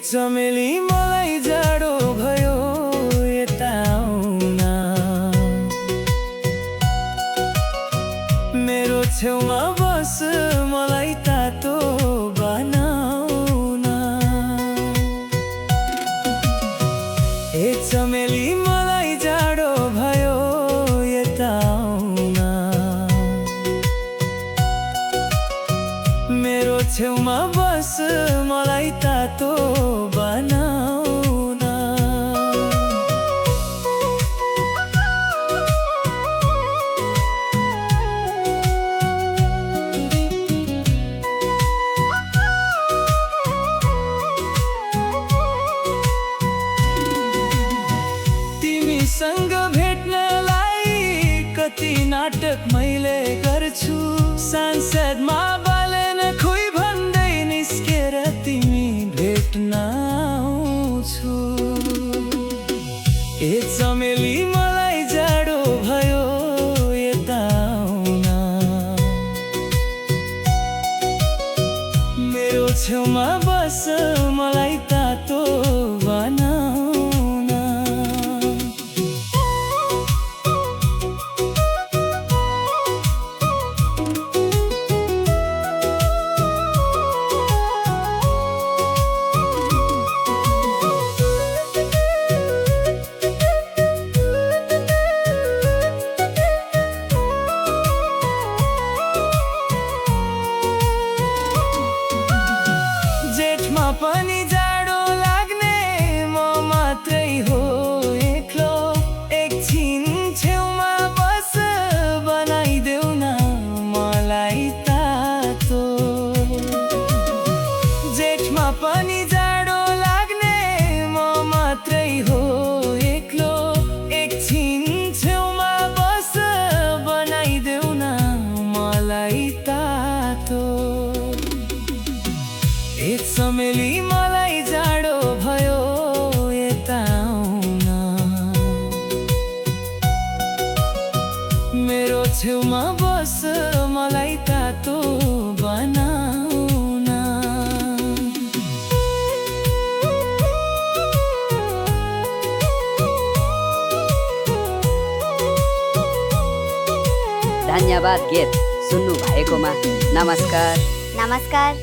चमेली मलाई जाडो भयो यता आउन, मेरो छेउमा बस मलाई तातो बनाउन। ए चमेली मलाई जाडो भयो यता आउन, मेरो छेउमा बस मलाई तातो बनाउन। तिमीसँग भेट्नलाई कति नाटक मैले गर्छु, सांसदमा बालेन खुइ भन्दै निस्केर तिमी भेट्न आउँछु। ए चमेली मलाई जाडो भयो यता आउन, मेरो छेउमा बस मलाई तातो बनाउन। जेठमा पनि जाडो लाग्ने म मात्रै हो एक्लो, एकछिन छेउमा बस बनाइदेऊ न मलाई तातो। जेठमा पनि जाडो लाग्ने म मात्रै हो एक्लो, एकछिन छेउमा बस बनाइदेऊ न मलाई तातो। ए चमेली मलाई जाडो भयो यता आउन, मेरो छेउमा बस मलाई तातो बनाउन। धन्यवाद गीत सुन्नु भएकोमा। नमस्कार। नमस्कार।